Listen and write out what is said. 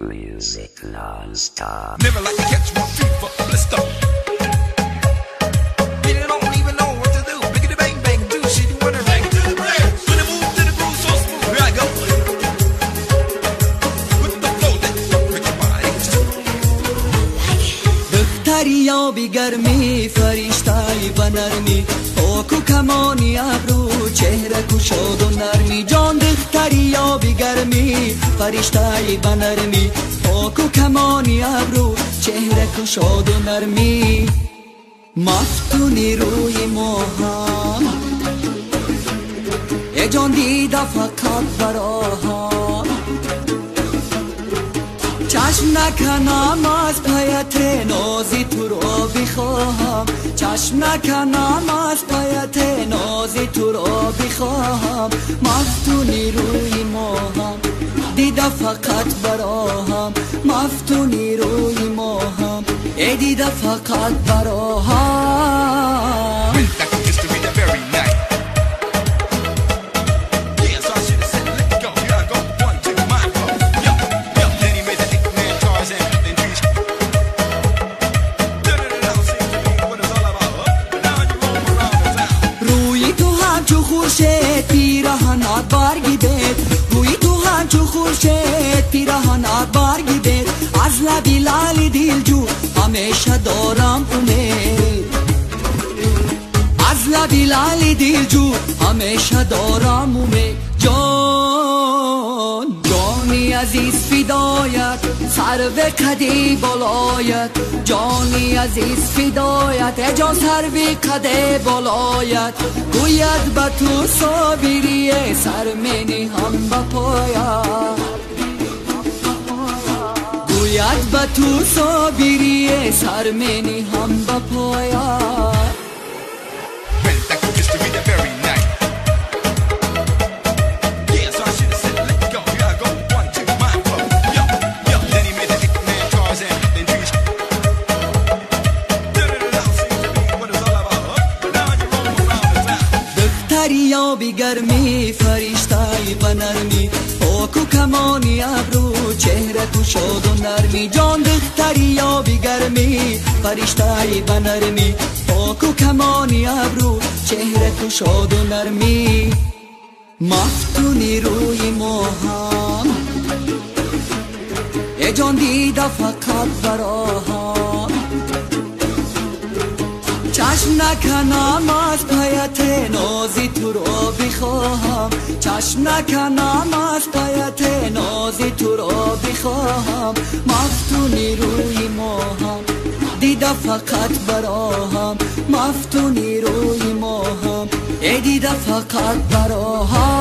Music non-stop. Never like to catch my feet for a blister. You don't even know what to do. Biggity bang bang, do shit you wanna bang to the brain. When I move to the groove so smooth, here I go. With the flow, let's make your body. دختریابی گرمی فرشته‌ای و نرمی پاک و کمانی ابرو چهره کشاد و نرمی جان دختریابی گرمی فرشته‌ای و نرمی پاک و کمانی ابرو چهره کشاد و نرمی مفتونی روی ماهم ای جان دیده فقط براهم چشم نکنم از پیت نازی تو را بخواهم چشم نکنم از پیت نازی تو را بخواهم مفتونی روی ماهم دیده فقط براهم مفتونی روی ماهم ای دیده فقط براهم پیراهنات برگی بید روی تو همچو خورشید پیراهنات برگی بید از لبی لالی دلجو همیشه دارم امید از لبی لالی دلجو همیشه دارم امید جانی عزیز فدایت سرو قدی بالایت جانی عزیز فدایت ای جان سرو قدی بالایت گوید به تو صابری سر منی هم به پایت گوید به تو صابری سر منی هم به پایت دریابی گرمی فرشته‌ای و نرمی پاک و کمانی ابرو چهره کشاد و نرمی جان دریابی گرمی فرشته‌ای و نرمی پاک و کمانی ابرو چهره کشاد و نرمی مفتونی روی ماهم ای جان دیده فقط براهم چشم نکنم از پیت نازی تو را بخواهم چشم نکنم از پیت نازی تو را بخواهم مفتونی روی ماهم دیده فقط براهم مفتونی روی ماهم ای دیده فقط براهم